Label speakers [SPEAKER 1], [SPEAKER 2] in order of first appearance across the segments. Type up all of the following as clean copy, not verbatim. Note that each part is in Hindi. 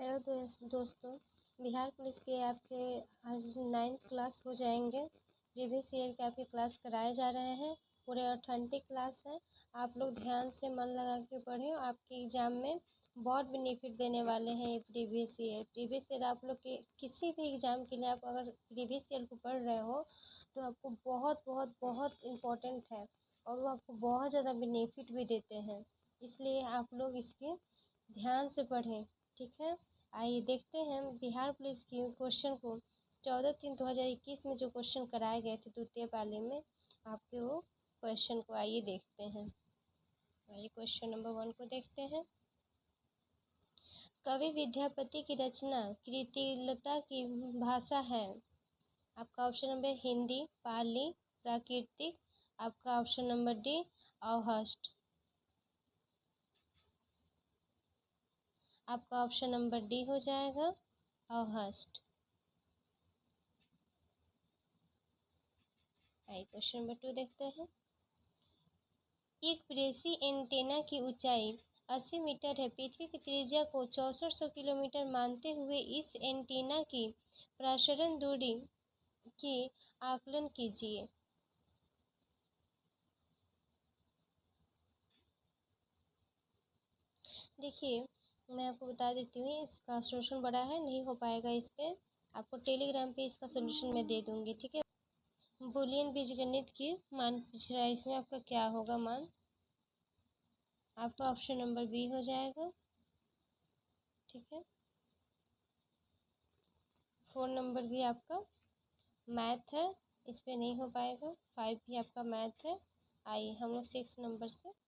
[SPEAKER 1] हेलो दोस्तों, बिहार पुलिस के आपके आज 9th क्लास हो जाएंगे। प्रीवियस ईयर के आपके क्लास कराए जा रहे हैं। पूरे ऑथेंटिक क्लास है। आप लोग ध्यान से मन लगा के पढ़ें। आपके एग्ज़ाम में बहुत बेनिफिट देने वाले हैं ये प्रीवियस ईयर आप लोग के किसी भी एग्ज़ाम के लिए आप अगर प्रीवियस ईयर को पढ़ रहे हो तो आपको बहुत बहुत बहुत इम्पोर्टेंट है और वो आपको बहुत ज़्यादा बेनिफिट भी देते हैं। इसलिए आप लोग इसके ध्यान से पढ़ें। ठीक है, आइए देखते हैं बिहार पुलिस की क्वेश्चन को। 14/3/2021 में जो क्वेश्चन कराए गए थे द्वितीय पाली में, आपके वो क्वेश्चन को आइए देखते हैं। आइए क्वेश्चन नंबर 1 को देखते हैं। कवि विद्यापति की रचना कृतिलता की भाषा है। आपका ऑप्शन नंबर हिंदी, पाली, प्राकृतिक। आपका ऑप्शन नंबर डी अवहस्ट। आपका ऑप्शन नंबर डी हो जाएगा अवहस्ट। आइए क्वेश्चन नंबर 2 देखते हैं। एक प्रेसी एंटेना की ऊंचाई 80 मीटर है। पृथ्वी की त्रिज्या को 6400 किलोमीटर मानते हुए इस एंटीना की प्रसारण दूरी की आकलन कीजिए। देखिए, मैं आपको बता देती हूँ, इसका सोल्यूशन बड़ा है, नहीं हो पाएगा इस पे। आपको टेलीग्राम पे इसका सोल्यूशन मैं दे दूँगी। ठीक है, बूलियन बीजगणित की मान पूछ रहा है। इसमें आपका क्या होगा मान? आपका ऑप्शन नंबर बी हो जाएगा। ठीक है, 4 नंबर भी आपका मैथ है, इस पे नहीं हो पाएगा। 5 भी आपका मैथ है। आइए हम लोग 6 नंबर से।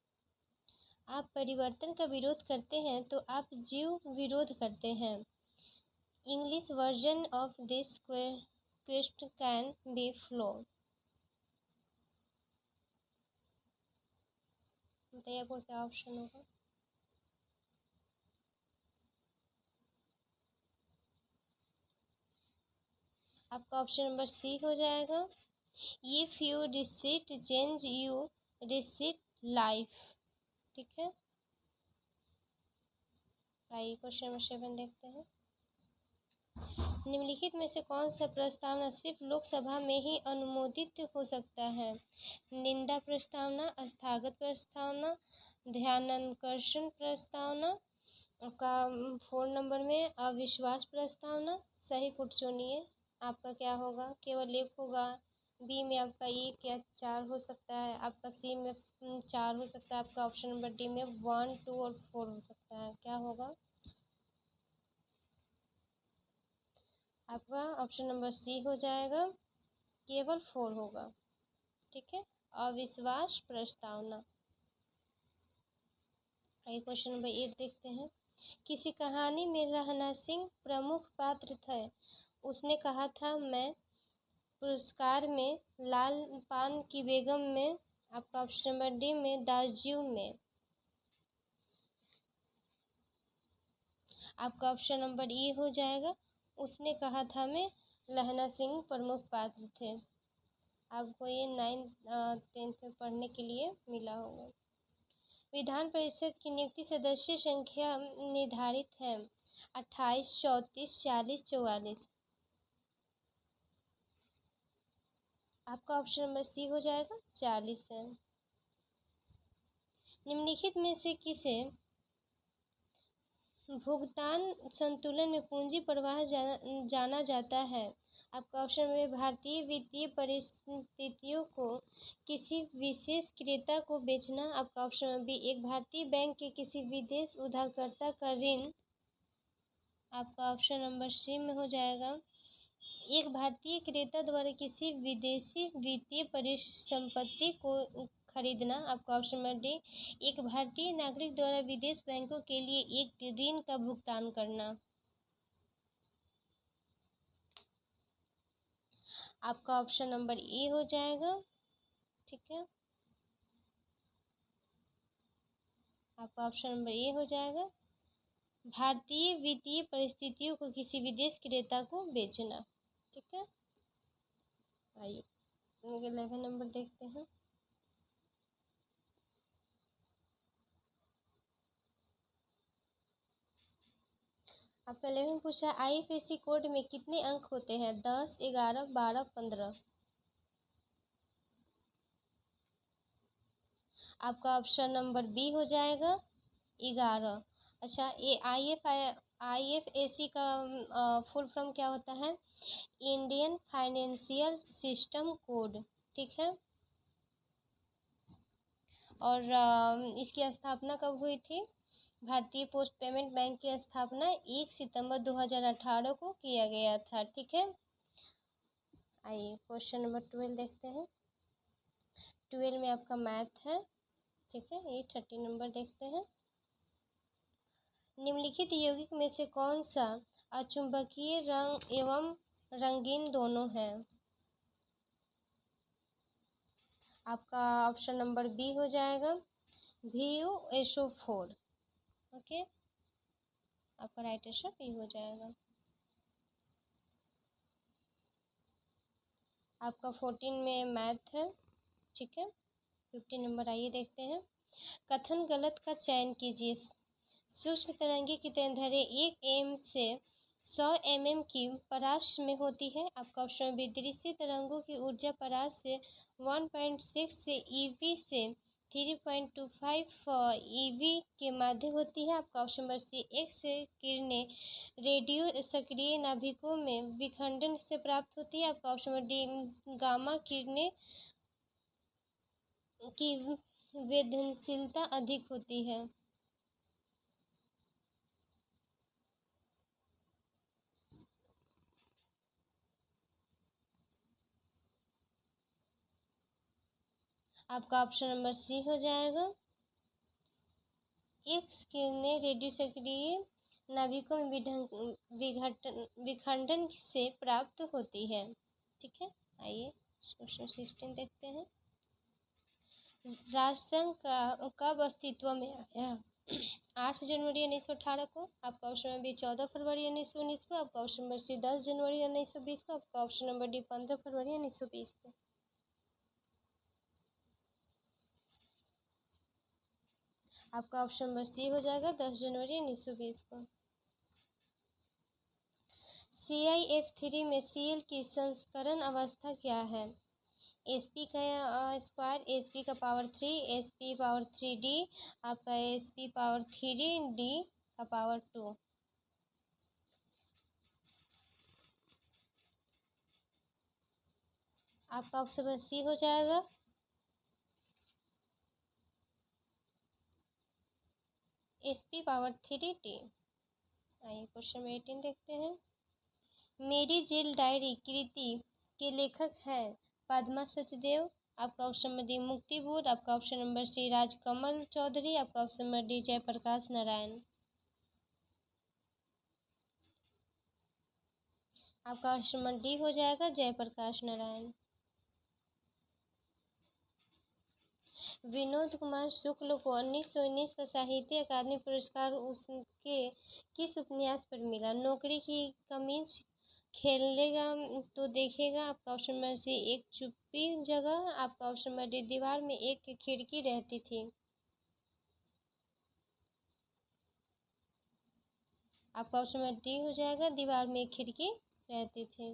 [SPEAKER 1] आप परिवर्तन का विरोध करते हैं तो आप जीव विरोध करते हैं। English version of this question can be flow. बताइए आपको क्या ऑप्शन होगा? आपका ऑप्शन नंबर सी हो जाएगा। If you deceit change you deceit life. ठीक है, आइए क्वेश्चन नंबर 7 देखते हैं। निम्नलिखित में से कौन सा प्रस्तावना सिर्फ लोकसभा में ही अनुमोदित हो सकता है? निंदा प्रस्तावना, स्थगन प्रस्तावना, ध्यानाकर्षण प्रस्तावना। आपका 4 नंबर में अविश्वास प्रस्तावना। सही को चुनिए, आपका क्या होगा? केवल एक होगा। बी में आपका 1 या 4 हो सकता है। आपका सी में 4 हो सकता है। आपका ऑप्शन नंबर डी में 1, 2 और 4 हो सकता है। क्या होगा? आपका ऑप्शन नंबर सी हो जाएगा, केवल 4 होगा। ठीक है, अविश्वास प्रस्तावना। आइए क्वेश्चन नंबर 8 देखते हैं। किसी कहानी में रहना सिंह प्रमुख पात्र थे। उसने कहा था मैं पुरस्कार में, लाल पान की बेगम में। आपका ऑप्शन नंबर डी में दाजू में। आपका ऑप्शन नंबर ई हो जाएगा, उसने कहा था मैं लहना सिंह प्रमुख पात्र थे। आपको ये 9th-10th में पढ़ने के लिए मिला होगा। विधान परिषद की नियुक्ति सदस्य संख्या निर्धारित है 28, 34, 40, 44। आपका ऑप्शन नंबर सी हो जाएगा 40 है। निम्नलिखित में से किसे भुगतान संतुलन में पूंजी प्रवाह जाना जाता है? आपका ऑप्शन में भारतीय वित्तीय परिस्थितियों को किसी विशेष क्रेता को बेचना। आपका ऑप्शन में बी एक भारतीय बैंक के किसी विदेश उधारकर्ता का ऋण। आपका ऑप्शन नंबर सी में हो जाएगा, एक भारतीय क्रेता द्वारा किसी विदेशी वित्तीय परिसंपत्ति को खरीदना। आपका ऑप्शन नंबर डी एक भारतीय नागरिक द्वारा विदेश बैंकों के लिए एक ऋण का भुगतान करना। आपका ऑप्शन नंबर ए हो जाएगा। ठीक है, आपका ऑप्शन नंबर ए हो जाएगा, भारतीय वित्तीय परिस्थितियों को किसी विदेश क्रेता को बेचना। ठीक है, आइए 11 नंबर देखते हैं। आपका 11 पूछा है IFSC कोड में कितने अंक होते हैं? 10, 11, 12, 15। आपका ऑप्शन नंबर बी हो जाएगा 11। अच्छा, ये IFSC का फुल फॉर्म क्या होता है? Indian financial system code. ठीक है। और इसकी स्थापना कब हुई थी? भारतीय पोस्ट पेमेंट बैंक की स्थापना 1 सितंबर 2018 को किया गया था। ठीक है। आइए क्वेश्चन नंबर 12 देखते हैं। 12 में आपका मैथ है। ठीक है, ये 30 नंबर देखते हैं। निम्नलिखित यौगिक में से कौन सा अचुंबकीय रंग एवं रंगीन दोनों है? आपका ऑप्शन नंबर बी हो जाएगा VuSO4। ओके, आपका राइट आंसर बी हो जाएगा। आपका 14 में मैथ है। ठीक है। 15 नंबर आइए देखते हैं। कथन गलत का चयन कीजिए। सूक्ष्म तरंगी की तरंगदैर्घ्य 1 एम से 100 mm की परास में होती है। आपका ऑप्शन बी दृश्य तरंगों की ऊर्जा परास से 1.6 से EV से 3.25 EV के माध्य होती है। आपका ऑप्शन नंबर सी एक्स किरणें रेडियो सक्रिय नाभिकों में विखंडन से प्राप्त होती है। आपका ऑप्शन नंबर डी गामा किरणें की वेदनशीलता अधिक होती है। आपका ऑप्शन नंबर सी हो जाएगा। एक्स किरणें रेडियो सक्रिय नाभिकों में विखंडन से प्राप्त होती है। ठीक है। आइए क्वेश्चन 16 देखते हैं। राष्ट्रसंघ का कब अस्तित्व में आया? 8 जनवरी 1918 को। आपका ऑप्शन नंबर बी 14 फरवरी 1919 को। आपका ऑप्शन नंबर सी 10 जनवरी 1920 को। आपका ऑप्शन नंबर डी 15 फरवरी 1920 को। आपका ऑप्शन नंबर सी हो जाएगा 10 जनवरी 1920 को। CIF3 में Cl की संस्करण अवस्था क्या है? Sp का स्क्वायर, Sp का पावर 3, Sp पावर 3d, आपका Sp पावर 3d का पावर 2। आपका ऑप्शन सी हो जाएगा। Sp power 3d। आइए क्वेश्चन 18 देखते हैं। मेरी जेल डायरी कृति के लेखक हैं पद्मा सचदेव। आपका option number D Muktibodh. आपका option number C Rajkamal Chaudhary. आपका option number D Jayaprakash Narayan. आपका ऑप्शन नंबर डी हो जाएगा जयप्रकाश नारायण। विनोद कुमार शुक्ल को 1919 का साहित्य अकादमी पुरस्कार उसके किस उपन्यास पर मिला? नौकरी की कमीज, खेलेगा तो देखेगा। आपका ऑप्शन नंबर सी एक चुप्पी जगह। आपका ऑप्शन नंबर डी दीवार में एक खिड़की रहती थी। आपका ऑप्शन नंबर डी हो जाएगा दीवार में एक खिड़की रहती थी।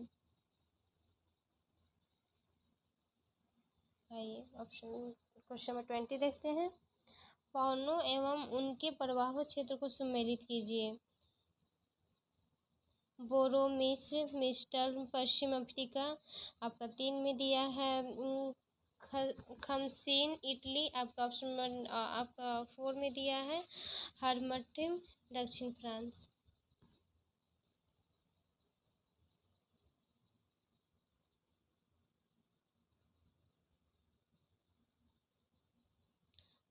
[SPEAKER 1] आइए ऑप्शन क्वेश्चन नंबर 20 देखते हैं। पौनों एवं उनके प्रवाह क्षेत्र को सम्मिलित कीजिए। बोरो मिस्र मिस्टर पश्चिम अफ्रीका। आपका 3 में दिया है खमसीन इटली। आपका ऑप्शन आपका 4 में दिया है हरमटिम दक्षिण फ्रांस।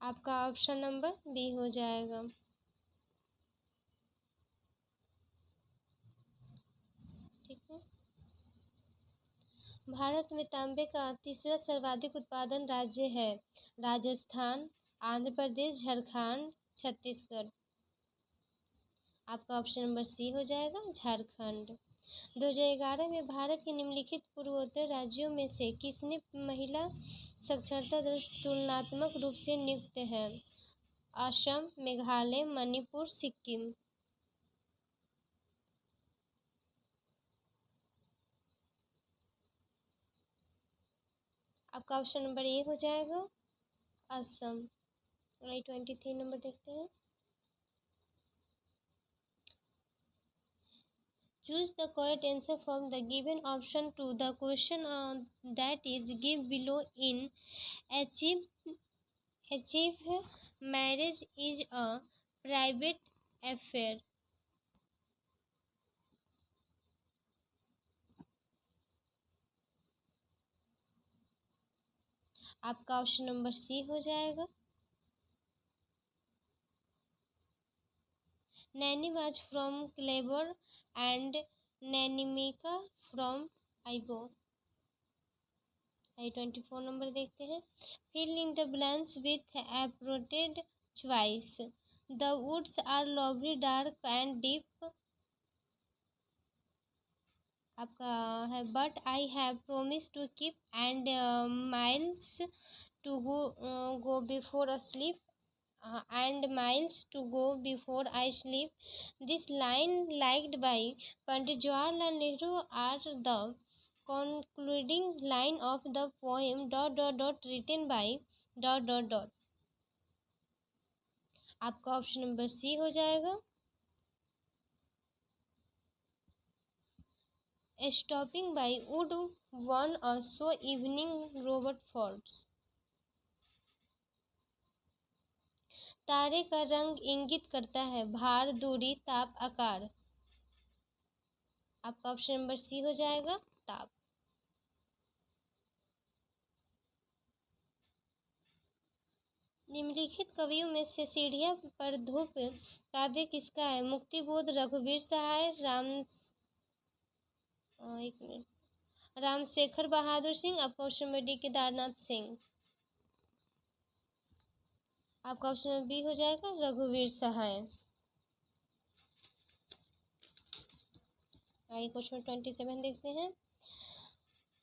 [SPEAKER 1] आपका ऑप्शन नंबर बी हो जाएगा। ठीक है। भारत में तांबे का तीसरा सर्वाधिक उत्पादन राज्य है? राजस्थान, आंध्र प्रदेश, झारखंड, छत्तीसगढ़। आपका ऑप्शन नंबर सी हो जाएगा झारखंड। 2011 में भारत के निम्नलिखित पूर्वोत्तर राज्यों में से किसने महिला साक्षरता दर तुलनात्मक रूप से नियुक्त है? असम, मेघालय, मणिपुर, सिक्किम। आपका ऑप्शन नंबर ए हो जाएगा असम। 23 नंबर देखते हैं। Choose the correct answer from the given option to the question that is give below in achieve marriage is a private affair। आपका ऑप्शन नंबर सी हो जाएगा। Naini was from Kleber and Nanimika from Aibo. 24 number देखते हैं। Fill in the blanks with appropriate choice. The woods are lovely dark and deep. आपका है but I have promise to keep and miles to go before sleep and miles to go before I sleep. This line liked by Pandit Jawaharlal Nehru are the concluding line of the poem ... written by ... आपका ऑप्शन नंबर सी हो जाएगा। Stopping by would one also evening Robert Frost। तारे का रंग इंगित करता है भार, दूरी, ताप, आकार। आपका ऑप्शन नंबर सी हो जाएगा ताप। निम्नलिखित कवियों में से सीढ़ियां पर धूप काव्य किसका है? मुक्तिबोध, रघुवीर सहाय, एक मिनट, रामशेखर बहादुर सिंह। आपका option number D Kedarnath Singh. आपका ऑप्शन नंबर बी हो जाएगा रघुवीर सहाय। आगे क्वेश्चन 27 देखते हैं।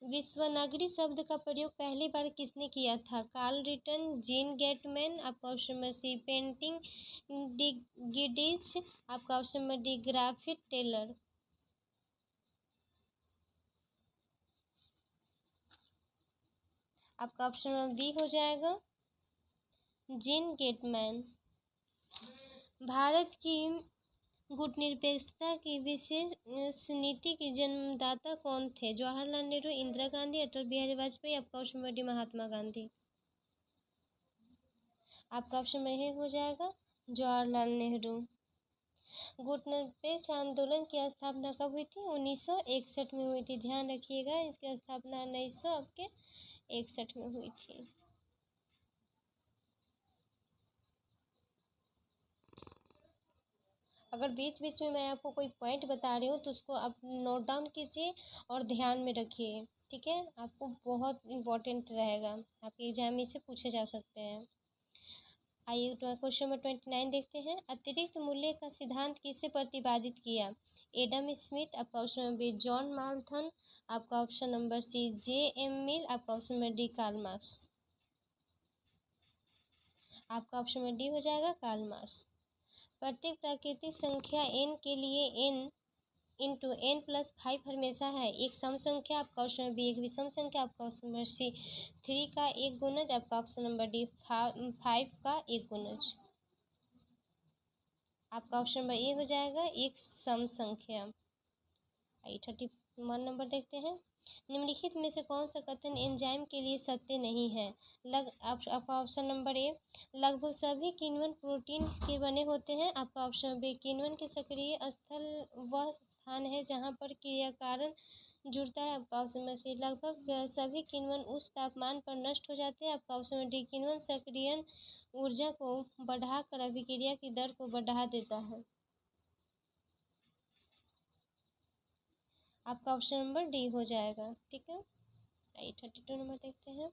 [SPEAKER 1] विश्वनगरी शब्द का प्रयोग पहली बार किसने किया था? Karl Ritter, Jean Gottmann. आपका ऑप्शन नंबर सी पेंटिंग गिडिच। आपका option number D Griffith Taylor. आपका ऑप्शन नंबर बी हो जाएगा जीन गेटमैन। भारत की गुटनिरपेक्षता की विशेष नीति के जन्मदाता कौन थे? जवाहरलाल नेहरू, इंदिरा गांधी, अटल बिहारी वाजपेयी। आपका option number D Mahatma Gandhi. आपका ऑप्शन में हो जाएगा जवाहरलाल नेहरू। गुटनिरपेक्ष आंदोलन की स्थापना कब हुई थी? 1961 में हुई थी। ध्यान रखिएगा इसकी स्थापना 1961 में हुई थी। अगर बीच बीच में मैं आपको कोई पॉइंट बता रही हूँ तो उसको आप नोट डाउन कीजिए और ध्यान में रखिए, ठीक है? आपको बहुत इम्पोर्टेंट रहेगा, आपके एग्जाम में से पूछे जा सकते हैं। आइए क्वेश्चन नंबर 29 देखते हैं। अतिरिक्त मूल्य का सिद्धांत किसे प्रतिपादित किया? Adam Smith. आपका option number B John Malthus. आपका option number C J M. Mill. आपका option number D Karl Marx. आपका ऑप्शन नंबर डी हो जाएगा कार्ल मार्क्स। प्रत्येक प्राकृतिक संख्या n के लिए n इंटू n+5 हमेशा है एक सम संख्या। आपका ऑप्शन नंबर बी एक विषम संख्या। आपका ऑप्शन नंबर सी 3 का एक गुणज। आपका ऑप्शन नंबर डी 5 का एक गुणज। आपका ऑप्शन नंबर ए हो जाएगा एक सम संख्या। 31 नंबर देखते हैं। निम्नलिखित में से कौन सा कथन एंजाइम के लिए सत्य नहीं है? आपका ऑप्शन नंबर ए लगभग सभी किण्वन प्रोटीन के बने होते हैं। आपका ऑप्शन बी किण्वन के सक्रिय स्थल वह स्थान है जहां पर क्रिया कारण जुड़ता है। आपका ऑप्शन नंबर सी लगभग सभी किण्वन उस तापमान पर नष्ट हो जाते हैं। आपका ऑप्शन नंबर डी किण्वन सक्रियण ऊर्जा को बढ़ाकर अभिक्रिया की दर को बढ़ा देता है। आपका ऑप्शन नंबर डी हो जाएगा, ठीक है? 32 नंबर देखते हैं।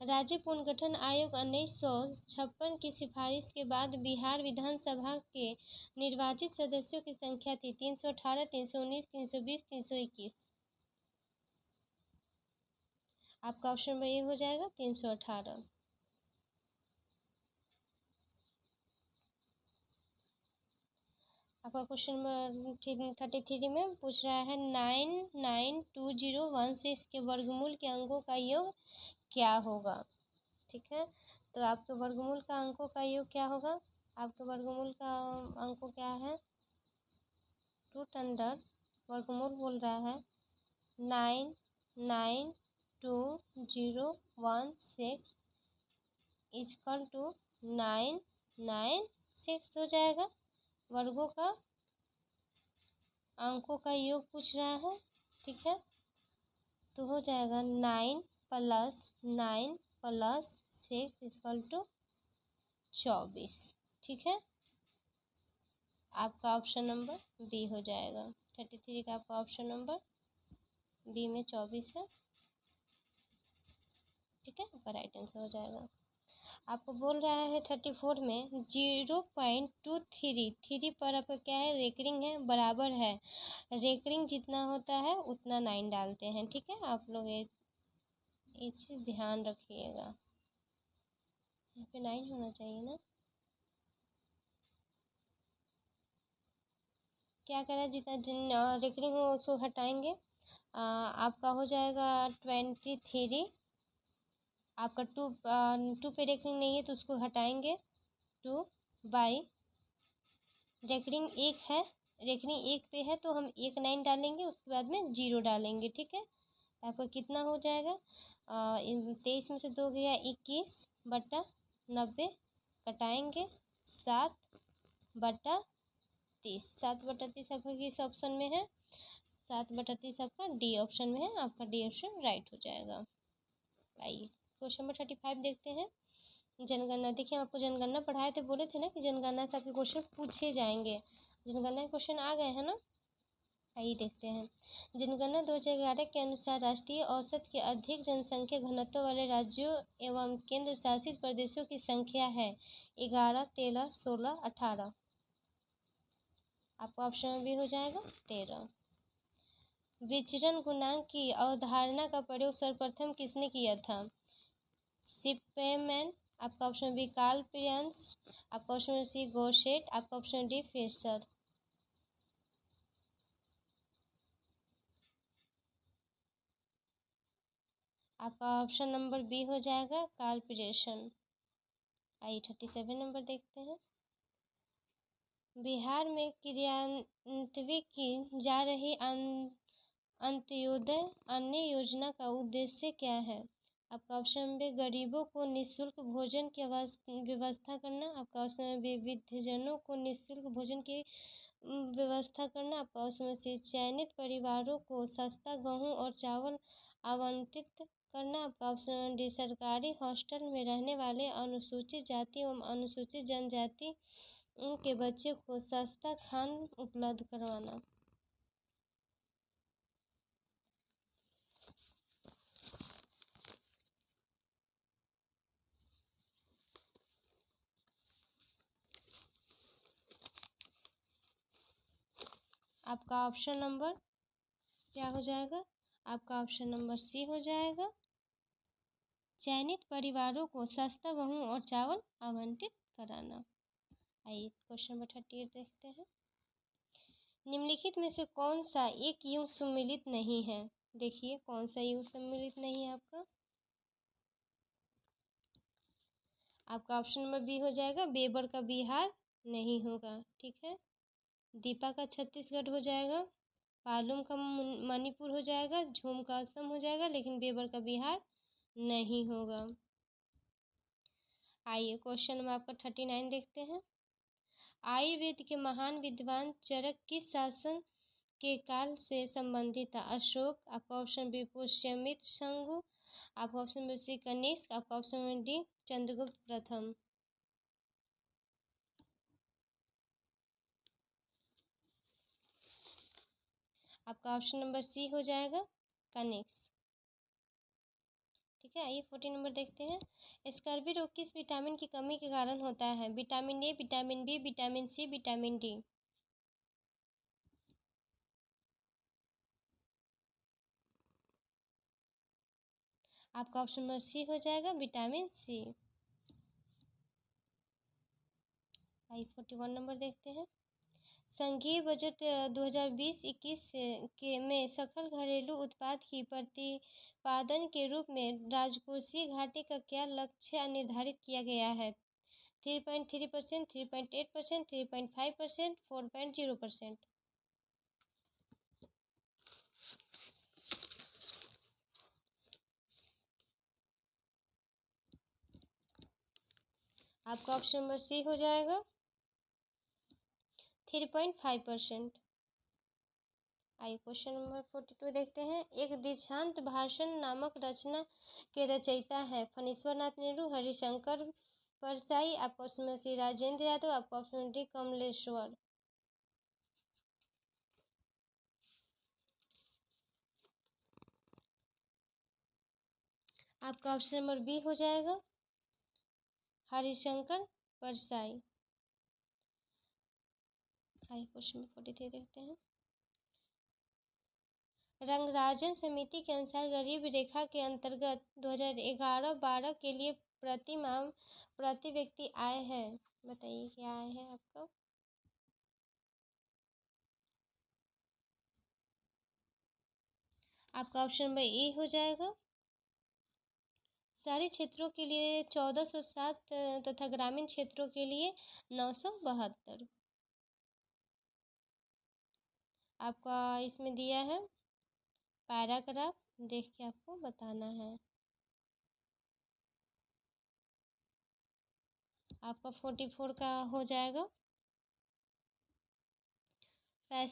[SPEAKER 1] राज्य पुनर्गठन आयोग 1956 की सिफारिश के बाद बिहार विधानसभा के निर्वाचित सदस्यों की संख्या थी 318, 319, 320, 321। आपका ऑप्शन नंबर ए हो जाएगा 318। आपका क्वेश्चन नंबर 33 में पूछ रहा है 99201 से इसके वर्गमूल के अंकों का योग क्या होगा। ठीक है, तो आपके वर्गमूल का अंकों का योग क्या होगा। आपके वर्गमूल का अंकों क्या है, रूट अंडर वर्गमूल बोल रहा है 99201 इजकल टू 996 हो जाएगा। वर्गों का अंकों का योग पूछ रहा है। ठीक है, तो हो जाएगा 9 + 6 इक्वल टू 24। ठीक है, आपका ऑप्शन नंबर बी हो जाएगा। 33 का आपका ऑप्शन नंबर बी में 24 है। ठीक है, आपका राइट आंसर हो जाएगा। आपको बोल रहा है 34 में 0.233 पर आपका क्या है, रेकरिंग है, बराबर है। रेकरिंग जितना होता है उतना 9 डालते हैं। ठीक है, आप लोग ये चीज़ ध्यान रखिएगा, यहाँ पे 9 होना चाहिए ना। क्या करें, जितना जिन रेकरिंग हो उसको हटाएंगे। आपका हो जाएगा 23। आपका 2 पे रेकरिंग नहीं है तो उसको हटाएंगे। 2/, रेकरिंग 1 है, रेकरिंग 1 पे है तो हम 9 डालेंगे, उसके बाद में 0 डालेंगे। ठीक है, तो आपका कितना हो जाएगा, 23 में से 2 गया 21/90, कटाएंगे 7/30। 7/30 आपका किस ऑप्शन में है, 7/30 आपका डी ऑप्शन में है। आपका डी ऑप्शन राइट हो जाएगा। आइए क्वेश्चन नंबर 35 देखते हैं। जनगणना, देखिए हम आपको जनगणना पढ़ाए थे, बोले थे ना कि जनगणना से आपके क्वेश्चन पूछे जाएंगे। जनगणना के क्वेश्चन आ गए हैं ना। आइए देखते हैं। जनगणना 2011 के अनुसार राष्ट्रीय औसत के अधिक जनसंख्या घनत्व वाले राज्यों एवं केंद्र शासित प्रदेशों की संख्या है 11, 13, 16, 18। आपका ऑप्शन में भी हो जाएगा 13। विचरण गुणांक की अवधारणा का प्रयोग सर्वप्रथम किसने किया था, शिपमैन। आपका ऑप्शन बी कार्ल पियर्स। आपका ऑप्शन सी गोशेट। आपका ऑप्शन डी फिशर। आपका ऑप्शन नंबर बी हो जाएगा कार्ल पियर्सन। आइए 37 नंबर देखते हैं। बिहार में क्रियान्वित की जा रही अंत्योदय अन्न योजना का उद्देश्य क्या है। आपका ऑप्शन बी गरीबों को निःशुल्क भोजन की व्यवस्था करना। आपका ऑप्शन बी वृद्धजनों को निःशुल्क भोजन की व्यवस्था करना। आपका ऑप्शन सी चयनित परिवारों को सस्ता गेहूं और चावल आवंटित करना। आपका ऑप्शन डी सरकारी हॉस्टल में रहने वाले अनुसूचित जाति एवं अनुसूचित जनजाति के बच्चे को सस्ता खान उपलब्ध करवाना। आपका ऑप्शन नंबर क्या हो जाएगा, आपका ऑप्शन नंबर सी हो जाएगा, चयनित परिवारों को सस्ता गेहूं और चावल आवंटित कराना। आइए क्वेश्चन नंबर 38 देखते हैं। निम्नलिखित में से कौन सा एक युग सम्मिलित नहीं है। देखिए कौन सा युग सम्मिलित नहीं है आपका। आपका ऑप्शन नंबर बी हो जाएगा, बेबर का बिहार नहीं होगा। ठीक है, दीपा का छत्तीसगढ़ हो जाएगा, पालुम का मणिपुर हो जाएगा, झूम का असम हो जाएगा, लेकिन बेबर का बिहार नहीं होगा। आइए क्वेश्चन नंबर आपका 39 देखते हैं। आयुर्वेद के महान विद्वान चरक किस शासन के काल से संबंधित था। अशोक। आपका ऑप्शन बी पुष्यमित्र शंभु। आपका ऑप्शन बी सी कनिष्क। आपका ऑप्शन डी चंद्रगुप्त प्रथम। आपका ऑप्शन नंबर सी हो जाएगा कनिष्क। ठीक है, आइए 40 नंबर देखते हैं। स्कर्वी रोग किस विटामिन की कमी के कारण होता है। Vitamin A, vitamin B, vitamin C, vitamin D. आपका ऑप्शन नंबर सी हो जाएगा विटामिन सी। आइए 41 नंबर देखते हैं। संघीय बजट 2020-21 के में सकल घरेलू उत्पाद की प्रतिपादन के रूप में राजकोषीय घाटे का क्या लक्ष्य निर्धारित किया गया है? 3.3%, 3.8%, 3.5%, 4.0%। आपका ऑप्शन नंबर सी हो जाएगा 3.5%। आइए क्वेश्चन नंबर 42 देखते हैं। एक दीक्षांत भाषण नामक रचना के रचयिता है फणीश्वर नाथ नेहरू, हरिशंकर परसाई। आपका option number C Rajendra Yadav. आपका ऑप्शन नंबर डी कमलेश्वर। आपका ऑप्शन नंबर बी हो जाएगा हरिशंकर परसाई। आइए क्वेश्चन नंबर 43 देखते हैं। रंगराजन समिति के अनुसार गरीब रेखा के अंतर्गत 2011-12 के लिए प्रति माह प्रति व्यक्ति आय है। बताइए क्या आय है आपका? आपका ऑप्शन नंबर ए हो जाएगा। शहरी क्षेत्रों के लिए 1407 तथा ग्रामीण क्षेत्रों के लिए 972। आपका इसमें दिया है पैराग्राफ, देख के आपको बताना है। आपका 44 का हो जाएगा।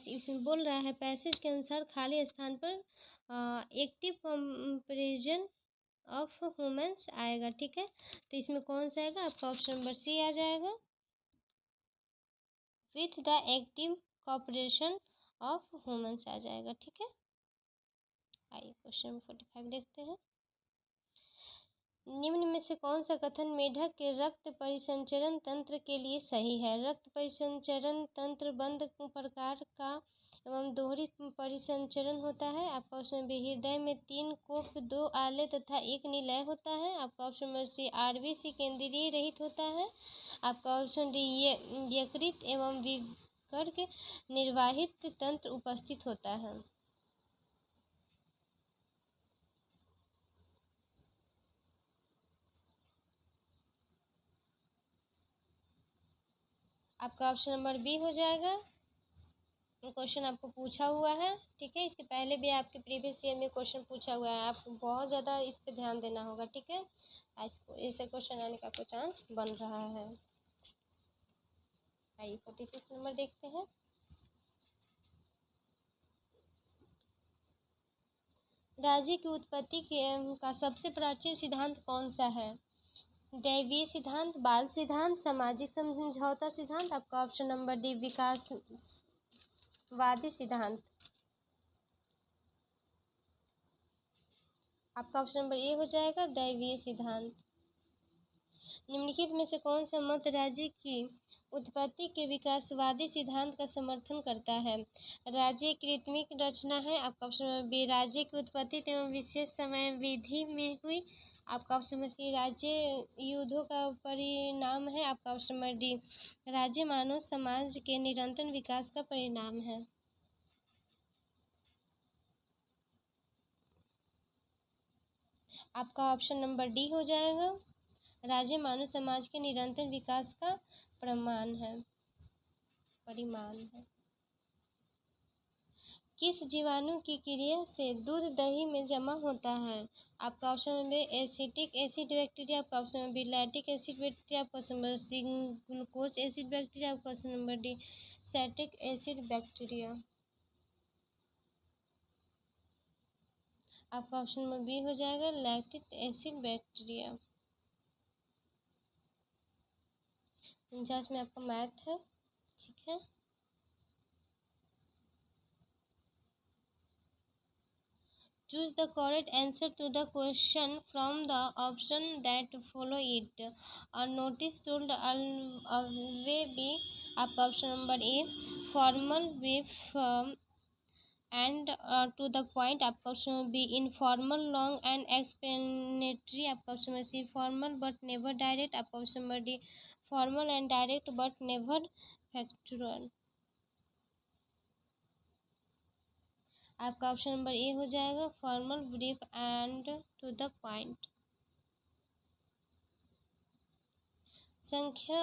[SPEAKER 1] इसमें बोल रहा है पैसेज के अनुसार खाली स्थान पर एक्टिव कंपेरिजन ऑफ वुमेन्स आएगा। ठीक है, तो इसमें कौन सा आएगा? आपका ऑप्शन नंबर सी आ जाएगा with the active cooperation of womens आ जाएगा। ठीक है, आइए क्वेश्चन नंबर 45 देखते हैं। निम्न में से कौन सा कथन मेढक के रक्त परिसंचरण तंत्र के लिए सही है? रक्त परिसंचरण तंत्र बंद प्रकार का एवं दोहरी परिसंचरण होता है। आपका ऑप्शन बी हृदय में 3 कोप 2 आले तथा 1 निलय होता है। आपका ऑप्शन नंबर सी आरबीसी केंद्रीय रहित होता है। आपका ऑप्शन डी यकृत एवं विकर्क निर्वाहित तंत्र उपस्थित होता है। आपका ऑप्शन नंबर बी हो जाएगा। क्वेश्चन आपको पूछा हुआ है, ठीक है, इसके पहले भी आपके प्रीवियस ईयर में क्वेश्चन पूछा हुआ है, आपको बहुत ज़्यादा इस पे ध्यान देना होगा। ठीक है, ऐसे क्वेश्चन आने का आपको चांस बन रहा है। आइए 46 नंबर देखते हैं। राज्य की उत्पत्ति का सबसे प्राचीन सिद्धांत कौन सा है? दैवीय सिद्धांत, बाल सिद्धांत, सामाजिक समझौता सिद्धांत। आपका ऑप्शन नंबर डी विकासवादी सिद्धांत। आपका ऑप्शन नंबर ए हो जाएगा दैवीय सिद्धांत। निम्नलिखित में से कौन सा मत राज्य की उत्पत्ति के विकासवादी सिद्धांत का समर्थन करता है? राज्य की ऋत्विक रचना है। आपका ऑप्शन नंबर बी राज्य की उत्पत्ति एवं विशेष समय विधि में हुई। आपका ऑप्शन नंबर सी राज्य युद्धों का परिणाम है। आपका ऑप्शन नंबर डी राज्य मानव समाज के निरंतर विकास का परिणाम है। आपका ऑप्शन नंबर डी हो जाएगा राज्य मानव समाज के निरंतर विकास का परिमाण है। किस जीवाणु की क्रिया से दूध दही में जमा होता है? आपका option number acetic acid bacteria. आपका option number B lactic acid bacteria. आपका option number C glucose acid bacteria. आपका option number D acetic acid bacteria. आपका ऑप्शन नंबर बी हो जाएगा लैक्टिक एसिड बैक्टीरिया। 49 में आपका मैथ है, ठीक है। Choose the correct answer to the question from the option that follow it. A notice should always be आपका option number A formal brief and to the point। आपका option B informal long and explanatory. आपका option number C formal but never direct. आपका option number D formal and direct but never factual. आपका ऑप्शन नंबर ए हो जाएगा, formal, brief and to the point. संख्या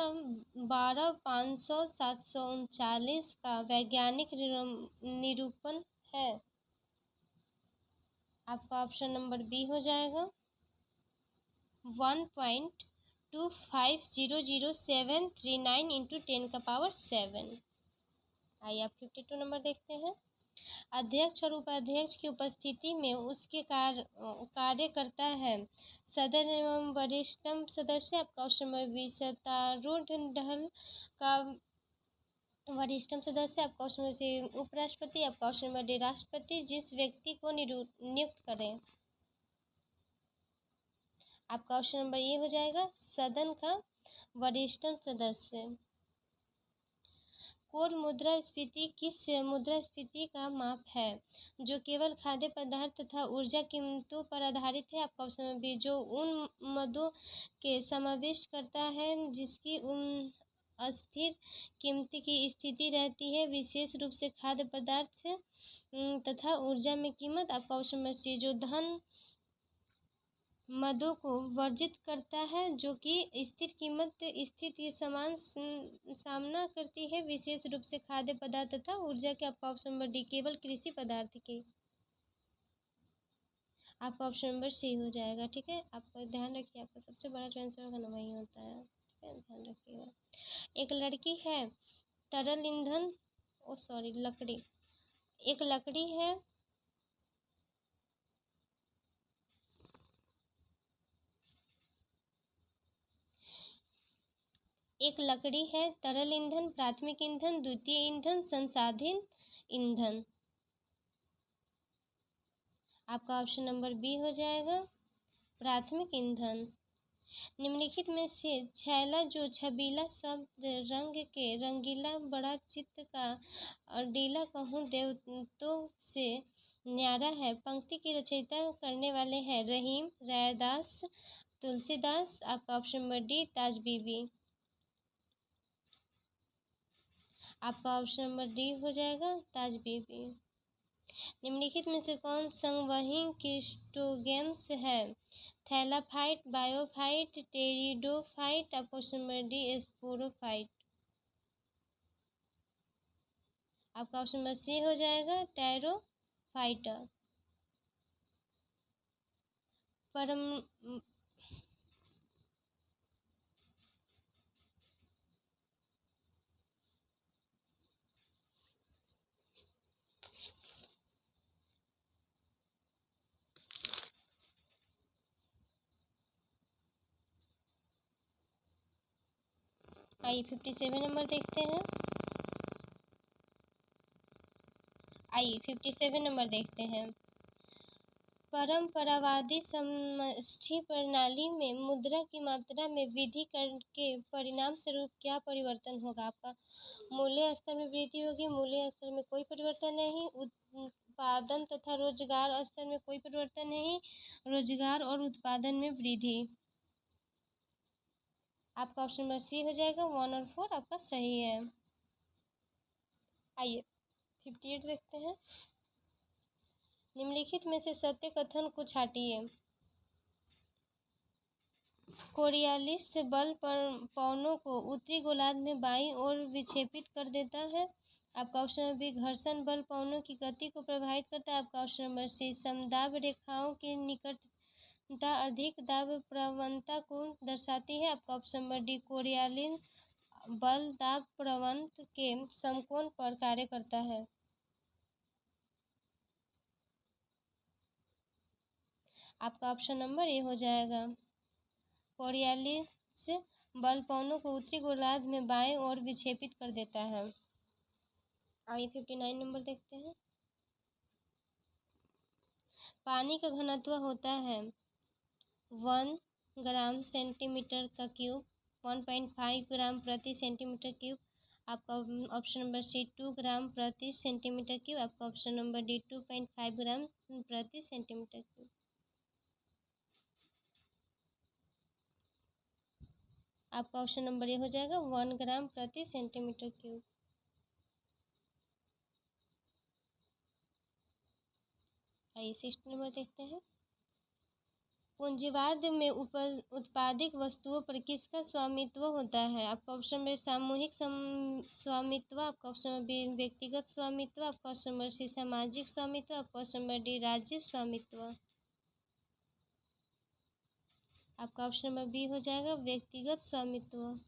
[SPEAKER 1] 12, 500, 739 का वैज्ञानिक निरूपण है। आपका ऑप्शन नंबर बी हो जाएगा, 1.25500739 × 10⁻7। आइए आप 52 नंबर देखते हैं। अध्यक्ष और उपाध्यक्ष की उपस्थिति में उसके कार्य करता है। सदन एवं वरिष्ठतम सदस्य। आपका ऑप्शन नंबर बी, सत्तारूढ़ दल का वरिष्ठतम सदस्य। आपका ऑप्शन नंबर सी, उपराष्ट्रपति। आपका ऑप्शन नंबर डी, राष्ट्रपति, जिस व्यक्ति को नियुक्त करें। आपका ऑप्शन नंबर ए हो जाएगा, सदन का वरिष्ठतम सदस्य। कोर मुद्रास्फीति किस मुद्रास्फीति का माप है जो केवल खाद्य पदार्थ तथा ऊर्जा कीमतों पर आधारित है। आपका ऑप्शन नंबर बी, जो उन मदों के समाविष्ट करता है जिसकी अस्थिर कीमत की स्थिति रहती है, विशेष रूप से खाद्य पदार्थ तथा ऊर्जा में कीमत। आपका ऑप्शन नंबर सी, जो धन मदों को वर्जित करता है जो कि स्थिर कीमत स्थिति के समान सामना करती है, विशेष रूप से खाद्य पदार्थ तथा ऊर्जा के। आपका ऑप्शन नंबर डी, केवल कृषि पदार्थ के। आपका ऑप्शन नंबर सी हो जाएगा। ठीक है, आपको ध्यान रखिए, आपका सबसे बड़ा जो आंसर होगा ना वही होता है। ठीक है, ध्यान रखिएगा। एक लड़की है, तरल ईंधन, ओ सॉरी लकड़ी। एक लकड़ी है, एक लकड़ी है, तरल ईंधन, प्राथमिक ईंधन, द्वितीय ईंधन, संसाधित ईंधन। आपका ऑप्शन नंबर बी हो जाएगा, प्राथमिक ईंधन। निम्नलिखित में से छैला जो छबीला शब्द रंग के रंगीला बड़ा चित्त का और डीला कहूँ देवतों से न्यारा है, पंक्ति की रचयिता करने वाले हैं रहीम, रैदास, तुलसीदास। आपका ऑप्शन नंबर डी, ताज बीबी। आपका ऑप्शन नंबर डी हो जाएगा, ताज बीबी। निम्नलिखित में से कौन संवहनी क्रिस्टोगेम्स है। थैलाफाइट, बायोफाइट, टेरिडोफाइट। आपका ऑप्शन नंबर डी, स्पोरोफाइट। आपका ऑप्शन नंबर सी हो जाएगा, टैरोफाइटा। परम आइए 57 नंबर देखते हैं। आइए 57 नंबर देखते हैं। परंपरावादी समष्टि प्रणाली में मुद्रा की मात्रा में वृद्धि के परिणाम स्वरूप क्या परिवर्तन होगा। आपका मूल्य स्तर में वृद्धि होगी, मूल्य स्तर में कोई परिवर्तन नहीं। उत्पादन तथा रोजगार स्तर में कोई परिवर्तन नहीं, रोजगार और उत्पादन में वृद्धि। आपका ऑप्शन नंबर सी हो जाएगा, 1 और 4 आपका सही है। आइए 58 देखते हैं। निम्नलिखित में से सत्य कथन को छांटिए। कोरियालिस बल पर पवनों को उत्तरी गोलार्ध में बाईं ओर विक्षेपित कर देता है। आपका ऑप्शन नंबर बी, घर्षण बल पवनों की गति को प्रभावित करता है। आपका ऑप्शन नंबर सी, समदाब रेखाओं के निकटता अधिक दाब प्रवणता को दर्शाती है। आपका ऑप्शन नंबर डी, कोरियालिस बल दाब प्रवणता के समकोण पर कार्य करता है। आपका ऑप्शन नंबर ए हो जाएगा, कोरियालिस बल पवनों को उत्तरी गोलार्ध में बाएं ओर विक्षेपित कर देता है। आइए 59 नंबर देखते हैं। पानी का घनत्व होता है 1 ग्राम सेंटीमीटर का क्यूब, 1.5 ग्राम प्रति सेंटीमीटर क्यूब। आपका ऑप्शन नंबर सी, 2 ग्राम प्रति सेंटीमीटर क्यूब। आपका ऑप्शन नंबर डी, 2.5 ग्राम प्रति सेंटीमीटर क्यूब। आपका ऑप्शन नंबर ए हो जाएगा, 1 ग्राम प्रति सेंटीमीटर क्यूब। आइए 60 नंबर देखते हैं। पूंजीवाद में उत्पादित वस्तुओं पर किसका स्वामित्व होता है? आपका ऑप्शन में सामूहिक स्वामित्व, आपका ऑप्शन बी व्यक्तिगत स्वामित्व, आपका ऑप्शन नंबर सी सामाजिक स्वामित्व, आपका ऑप्शन नंबर डी राज्य स्वामित्व। आपका ऑप्शन नंबर बी हो जाएगा व्यक्तिगत स्वामित्व।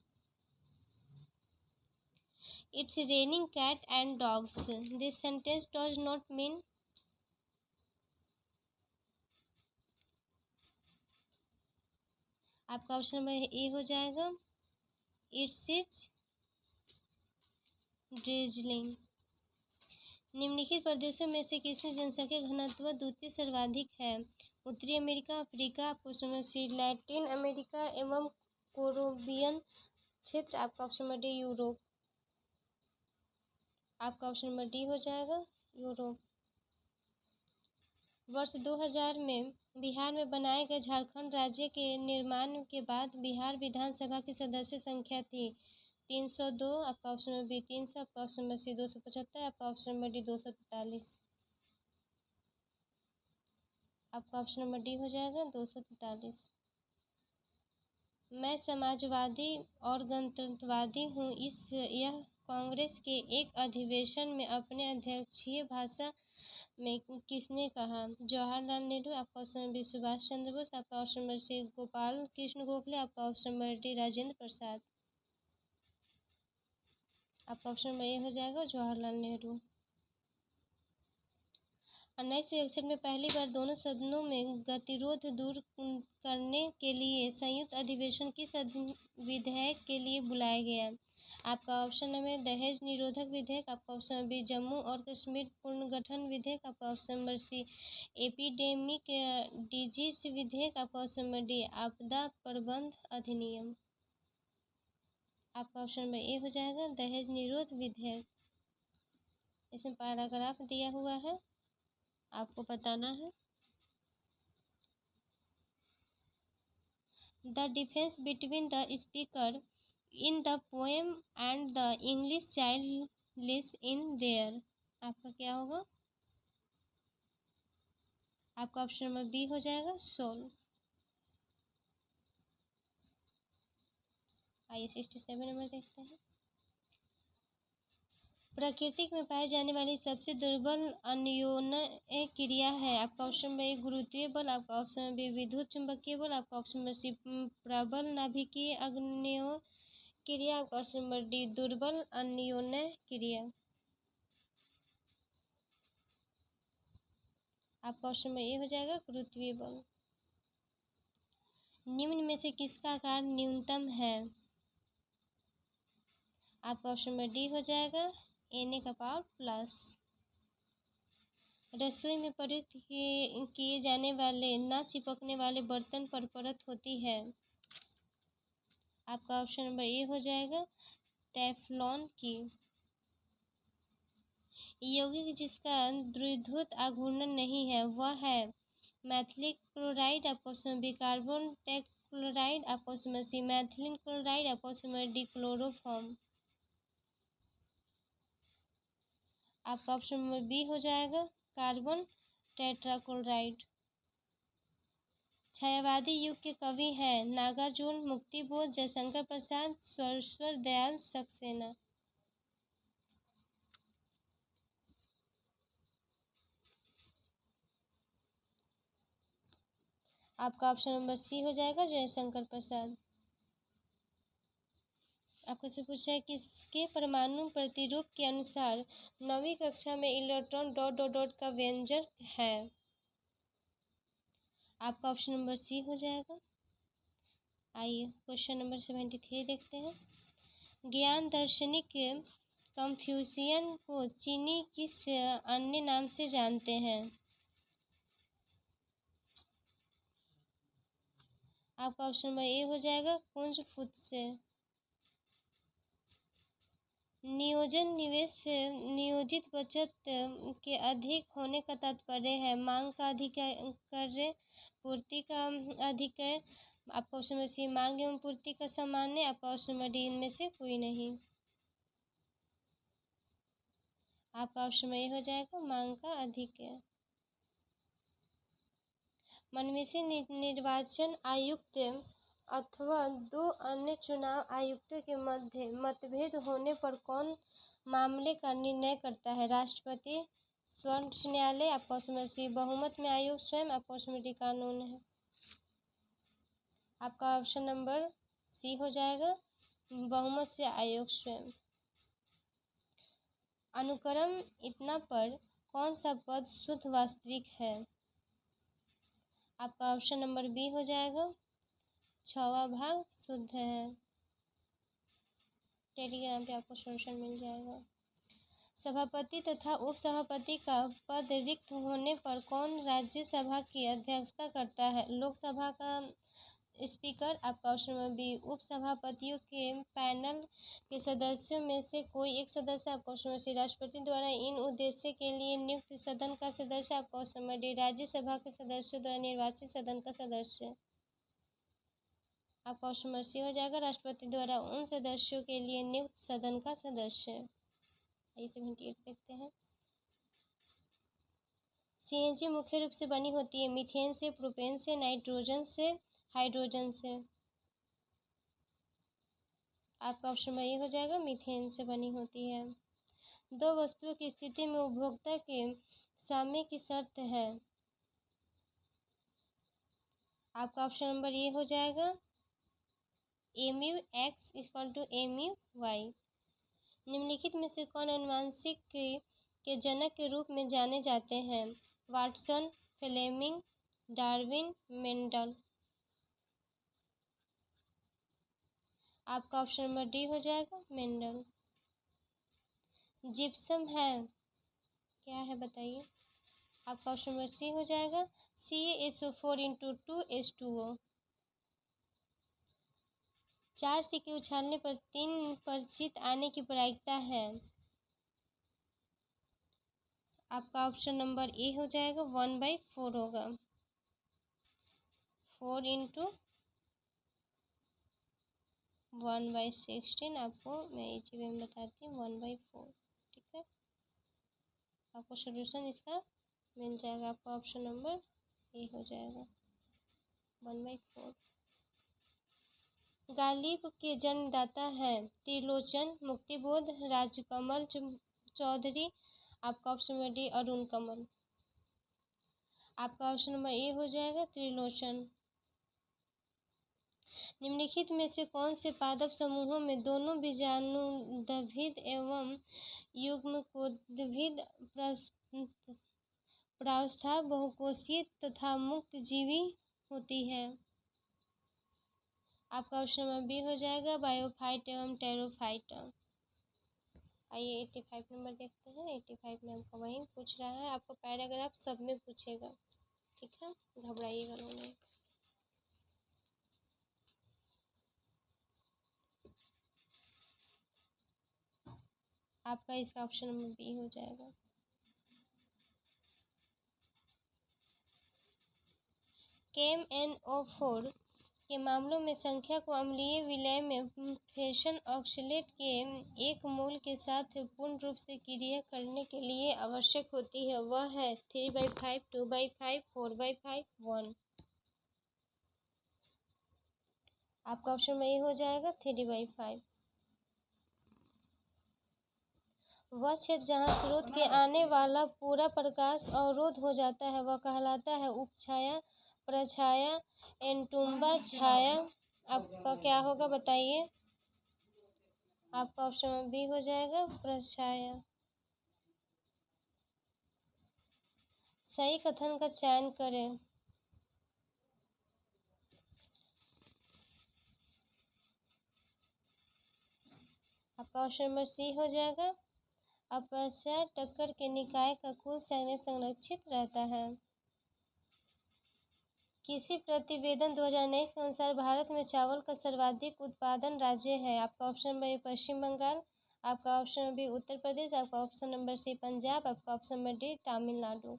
[SPEAKER 1] It's raining cat and dogs, this sentence does not mean. आपका ऑप्शन नंबर ए हो जाएगा इट्स इज ड्रिजलिंग। निम्नलिखित प्रदेशों में से किसमें जनसंख्या घनत्व द्वितीय सर्वाधिक है? उत्तरी अमेरिका, अफ्रीका, आपका option number C Latin America एवं कैरिबियन क्षेत्र, आपका ऑप्शन नंबर डी यूरोप। आपका ऑप्शन नंबर डी हो जाएगा यूरोप। वर्ष 2000 में बिहार में बनाए गए झारखंड राज्य के निर्माण के बाद बिहार विधानसभा की सदस्य संख्या थी 302, आपका ऑप्शन नंबर बी 300, आपका ऑप्शन नंबर सी 275, आपका ऑप्शन नंबर डी 243। आपका ऑप्शन नंबर डी हो जाएगा 243। मैं समाजवादी और गणतंत्रवादी हूँ, यह कांग्रेस के एक अधिवेशन में अपने अध्यक्षीय भाषण में किसने कहा? जवाहरलाल नेहरू, आपका option number B Subhash Chandra Bose, आपका option number C Gopal Krishna Gokhale, आपका option number D Rajendra Prasad. आपका ऑप्शन नंबर ए हो जाएगा जवाहरलाल नेहरू। 1961 में पहली बार दोनों सदनों में गतिरोध दूर करने के लिए संयुक्त अधिवेशन किस विधेयक के लिए बुलाया गया? आपका ऑप्शन नंबर दहेज निरोधक विधेयक, आपका ऑप्शन नंबर बी जम्मू और कश्मीर पुनर्गठन विधेयक, आपका option number C epidemic disease विधेयक, आपका ऑप्शन नंबर डी आपदा प्रबंध अधिनियम। आपका ऑप्शन नंबर ए हो जाएगा दहेज निरोध विधेयक। इसमें पैराग्राफ दिया हुआ है, आपको बताना है। The difference between the speaker in the poem and the English child lies in there, आपका क्या होगा? आपका ऑप्शन नंबर बी हो जाएगा सोल। आइए 67 नंबर देखते हैं। प्रकृति में पाए जाने वाली सबसे दुर्बल अन्योन्य क्रिया है? आपका ऑप्शन नंबर ए गुरुत्वीय बल, आपका ऑप्शन नंबर बी विद्युत चुंबकीय बल, आपका ऑप्शन नंबर सी प्रबल नाभिकीय आग्नेय क्रिया, आपका ऑप्शन नंबर डी दुर्बल अन्योन्य क्रिया। आपका ऑप्शन नंबर ए हो जाएगा गुरुत्वीय बल। निम्न में से किसका आकार न्यूनतम है? आपका ऑप्शन नंबर डी हो जाएगा Na का पावर प्लस। रसोई में प्रयुक्त किए जाने वाले न चिपकने वाले बर्तन पर परत होती है? आपका ऑप्शन नंबर ए हो जाएगा टेफ्लॉन की। यौगिक जिसका द्विध्रुव आघूर्ण नहीं है वह है मैथिलिन क्लोराइड, आपका ऑप्शन बी कार्बन टेट्राक्लोराइड, आपका ऑप्शन सी मैथिलिन क्लोराइड, आपका ऑप्शन डी क्लोरोफॉर्म। आपका ऑप्शन नंबर बी हो जाएगा कार्बन टेट्राक्लोराइड। छायावादी युग के कवि हैं नागार्जुन, मुक्तिबोध, जयशंकर प्रसाद, स्वरस्वर दयाल सक्सेना। आपका ऑप्शन नंबर सी हो जाएगा जयशंकर प्रसाद। आपको से पूछा है किसके परमाणु प्रतिरूप के अनुसार 9वीं कक्षा में इलेक्ट्रॉन डॉट डॉट डॉट का व्यंजक है? आपका ऑप्शन नंबर सी हो जाएगा। आइए क्वेश्चन नंबर 73 देखते हैं। ज्ञान दार्शनिक कन्फ्यूशियन को चीनी किस अन्य नाम से जानते हैं? आपका ऑप्शन नंबर ए हो जाएगा कुंज फुत्से। नियोजन निवेश से नियोजित बचत के अधिक होने का तात्पर्य है मांग का अधिकार्य पूर्ति का अधिकय, आपका ऑप्शन नंबर सी मांग एवं पूर्ति का सामान्य, आपका ऑप्शन नंबर डी इनमें से कोई नहीं। आपका ऑप्शन नंबर ए हो जाएगा मांग का अधिकय। मनविषी निर्वाचन आयुक्त अथवा दो अन्य चुनाव आयुक्तों के मध्य मतभेद होने पर कौन मामले का निर्णय करता है? राष्ट्रपति, सर्वोच्च न्यायालय। आपका ऑप्शन सी बहुमत में आयोग स्वयं। आपका ऑप्शन डी कानून है। आपका ऑप्शन नंबर सी हो जाएगा, बहुमत से आयोग स्वयं। अनुक्रम इतना पर कौन सा पद शुद्ध वास्तविक है? आपका ऑप्शन नंबर बी हो जाएगा, 6वां भाग शुद्ध है। टेलीग्राम पे आपको सोल्यूशन मिल जाएगा। सभापति तथा उपसभापति का पद रिक्त होने पर कौन राज्यसभा की अध्यक्षता करता है? लोकसभा का स्पीकर। आपका ऑप्शन नंबर बी उपसभापतियों के पैनल के सदस्यों में से कोई एक सदस्य। आपका ऑप्शन नंबर सी राष्ट्रपति द्वारा इन उद्देश्य के लिए नियुक्त सदन का सदस्य। आपका ऑप्शन नंबर डी राज्यसभा के सदस्यों द्वारा निर्वाचित सदन का सदस्य। आपका ऑप्शन नंबर सी हो जाएगा, राष्ट्रपति द्वारा उन सदस्यों के लिए नियुक्त सदन का सदस्य। 78 देखते हैं। सीएनजी मुख्य रूप से बनी होती है मीथेन से, प्रोपेन से, नाइट्रोजन से, हाइड्रोजन से। आपका ऑप्शन नंबर ए हो जाएगा, मीथेन से बनी होती है। दो वस्तुओं की स्थिति में उपभोक्ता के साम्य की शर्त है। आपका ऑप्शन नंबर ए हो जाएगा, एम्यू एक्स इक्वल टू एम्यू वाई। निम्नलिखित में से कौन अनुवांशिक के जनक के रूप में जाने जाते हैं? Watson, Fleming, Darwin, Mendel. आपका ऑप्शन नंबर डी हो जाएगा, मेंडल। जिप्सम है क्या है बताइए? आपका ऑप्शन नंबर सी हो जाएगा, CaSO4 इंटू 2H2O। 4 सिक्के उछालने पर 3 पर जीत आने की प्रायिकता है। आपका ऑप्शन नंबर ए हो जाएगा, 1/4 होगा। 4 इंटू 1/16। आपको मैं इसी वे में बताती हूँ, 1/4। ठीक है, आपको सोल्यूशन इसका मिल जाएगा। आपका ऑप्शन नंबर ए हो जाएगा, 1/4। गालिब के जन्मदाता हैं त्रिलोचन, मुक्तिबोध, राजकमल चौधरी। आपका ऑप्शन नंबर डी अरुण कमल। आपका ऑप्शन नंबर ए हो जाएगा, त्रिलोचन। निम्नलिखित में से कौन से पादप समूहों में दोनों बीजाणुद्भिद एवं युग्मकोद्भिद प्रावस्था बहुकोषीय तथा मुक्त जीवी होती है? आपका ऑप्शन नंबर बी हो जाएगा, बायोफाइट एवं टेरोफाइट। आइए 85 नंबर देखते हैं। 85 में आपका वही पूछ रहा है, आपको पैराग्राफ सब में पूछेगा। ठीक है, घबराइएगा नहीं। आपका इसका ऑप्शन नंबर बी हो जाएगा। KMnO4 के मामलों में संख्या को अम्लीय विलय में फेशन ऑक्सलेट के एक मूल के साथ पूर्ण रूप से क्रिया करने के लिए आवश्यक होती है, वह है 3/5, 2/5, 4/5, 1। आपका ऑप्शन में ये हो जाएगा, 3/5। वह क्षेत्र जहाँ स्रोत के आने वाला पूरा प्रकाश अवरोध हो जाता है वह कहलाता है उपछाया, प्रछाया, एंटुम्बा छाया। आपका क्या होगा बताइए? आपका ऑप्शन बी हो जाएगा, प्रछाया। सही कथन का चयन करें। आपका ऑप्शन नंबर सी हो जाएगा, अपचय टक्कर के निकाय का कुल समय संरक्षित रहता है। किसी प्रतिवेदन 2019 के अनुसार भारत में चावल का सर्वाधिक उत्पादन राज्य है? आपका ऑप्शन नंबर ए पश्चिम बंगाल। आपका option number B Uttar Pradesh. आपका ऑप्शन नंबर सी पंजाब। आपका ऑप्शन नंबर डी तमिलनाडु।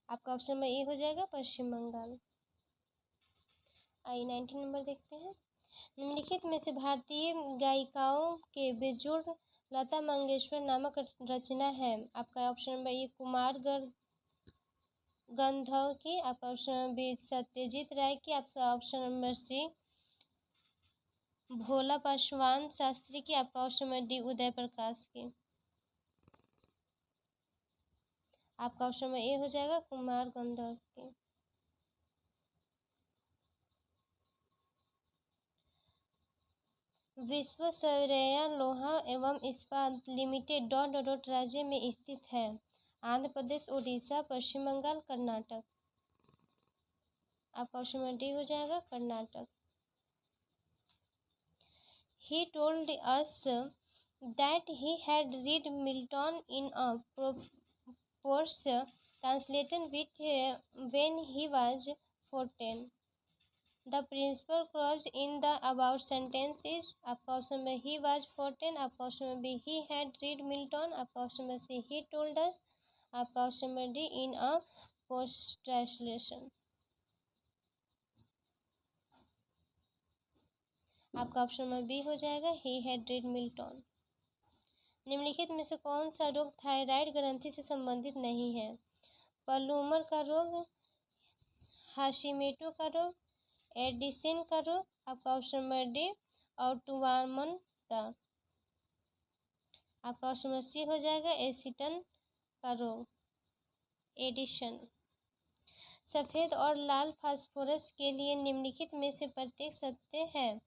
[SPEAKER 1] आपका ऑप्शन नंबर ए हो जाएगा, पश्चिम बंगाल। आइए 19 नंबर देखते हैं। निम्नलिखित में से भारतीय गायिकाओं के बेजोड़ लता मंगेशकर नामक रचना है? आपका ऑप्शन नंबर ए कुमारगढ़ गंधर्व की, आपका ऑप्शन नंबर बी सत्यजीत राय की, आपका ऑप्शन नंबर सी भोला पासवान शास्त्री की, आपका option number D Uday Prakash की। आपका ऑप्शन नंबर ए हो जाएगा कुमार गंधर्व की। विश्वेश्वरैया लोहा एवं इस्पात लिमिटेड डॉट डॉट डॉट राज्य में स्थित है। आंध्र प्रदेश, उड़ीसा, पश्चिम बंगाल, कर्नाटक। आपका ऑप्शन नंबर डी हो जाएगा Karnataka. He told us that he had read Milton in a prose translation when he was 14. The principal clause in the above sentence is आपका ऑप्शन में he was 14, आपका ऑप्शन में B he had read Milton, आपका ऑप्शन में सी he told us, आपका ऑप्शन में D in a prose translation। आपका ऑप्शन नंबर बी हो जाएगा he had read Milton। निम्नलिखित में से कौन सा रोग थायराइड ग्रंथि से संबंधित नहीं है? पल्मोनर का रोग, हाशिमोटो का रोग, एडिसन का रोग, आपका ऑप्शन नंबर डी ऑटोइम्यून का। आपका ऑप्शन नंबर सी हो जाएगा एसिटन का रोग, एडिशन। सफ़ेद और लाल फास्फोरस के लिए निम्नलिखित में से प्रत्येक सत्य है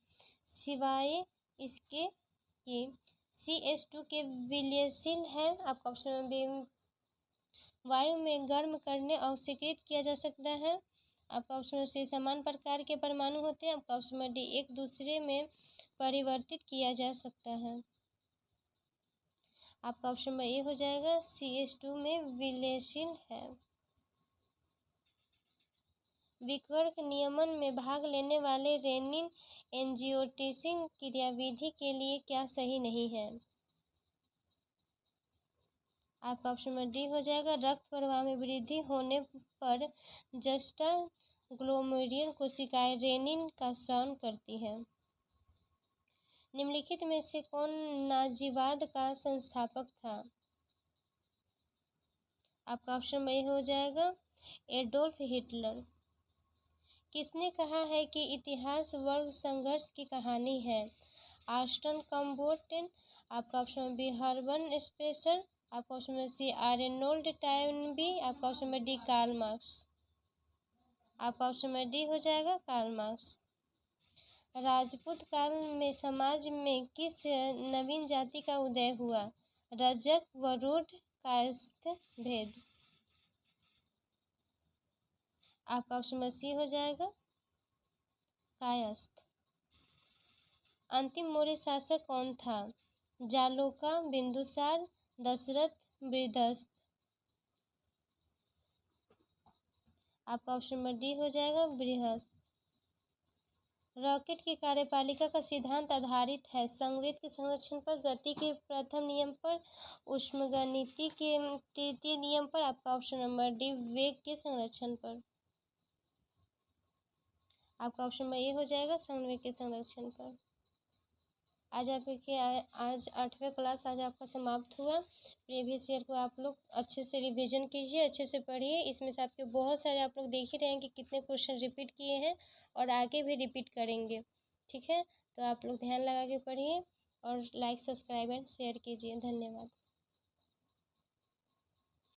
[SPEAKER 1] सिवाय इसके कि CH2 के विलयशील है। आपका ऑप्शन नंबर बी वायु में गर्म करने और सिक्रित किया जा सकता है। आपका ऑप्शन नंबर सी समान प्रकार के परमाणु होते हैं। आपका ऑप्शन नंबर डी एक दूसरे में परिवर्तित किया जा सकता है। आपका ऑप्शन नंबर ए हो जाएगा CH2 में विलयशील है। विकर्ण नियमन में भाग लेने वाले रेनिन एंजियोटेंसिन क्रियाविधि के लिए क्या सही नहीं है? आपका ऑप्शन नंबर डी हो जाएगा रक्त प्रवाह में वृद्धि होने पर जस्टा ग्लोमेरुलर कोशिकाएं रेनिन का स्राव करती हैं। निम्नलिखित में से कौन नाजीवाद का संस्थापक था? आपका ऑप्शन नंबर ए हो जाएगा एडोल्फ हिटलर। किसने कहा है कि इतिहास वर्ग संघर्ष की कहानी है? आस्टन कम्बोटेन, आपका ऑप्शन बी हर्बर्ट स्पेंसर, आपका ऑप्शन में सी आर्नोल्ड टॉयनबी, आपका ऑप्शन में डी कार्ल मार्क्स। आपका ऑप्शन में डी हो जाएगा कार्ल मार्क्स। राजपूत काल में समाज में किस नवीन जाति का उदय हुआ? रजक, वरुण, कायस्थ, भेद। आपका ऑप्शन में सी हो जाएगा कायस्थ। अंतिम मौर्य शासक कौन था? जालौका, बिंदुसार, दशरथ, बृहस्पति। आपका ऑप्शन नंबर डी हो जाएगा बृहस्पति। रॉकेट की कार्यपालिका का सिद्धांत आधारित है संवेग के संरक्षण पर, गति के प्रथम नियम पर, ऊष्मागतिकी के तृतीय नियम पर, आपका ऑप्शन नंबर डी वेग के संरक्षण पर। आपका ऑप्शन नंबर ए हो जाएगा संवेग के संरक्षण पर। आज 8वें क्लास आज आपका समाप्त हुआ। प्रीवियस ईयर को आप लोग अच्छे से रिवीजन कीजिए, अच्छे से पढ़िए। इसमें से आपके बहुत सारे आप लोग देख ही रहे हैं कि कितने क्वेश्चन रिपीट किए हैं और आगे भी रिपीट करेंगे। ठीक है, तो आप लोग ध्यान लगा के पढ़िए और लाइक, सब्सक्राइब एंड शेयर कीजिए। धन्यवाद।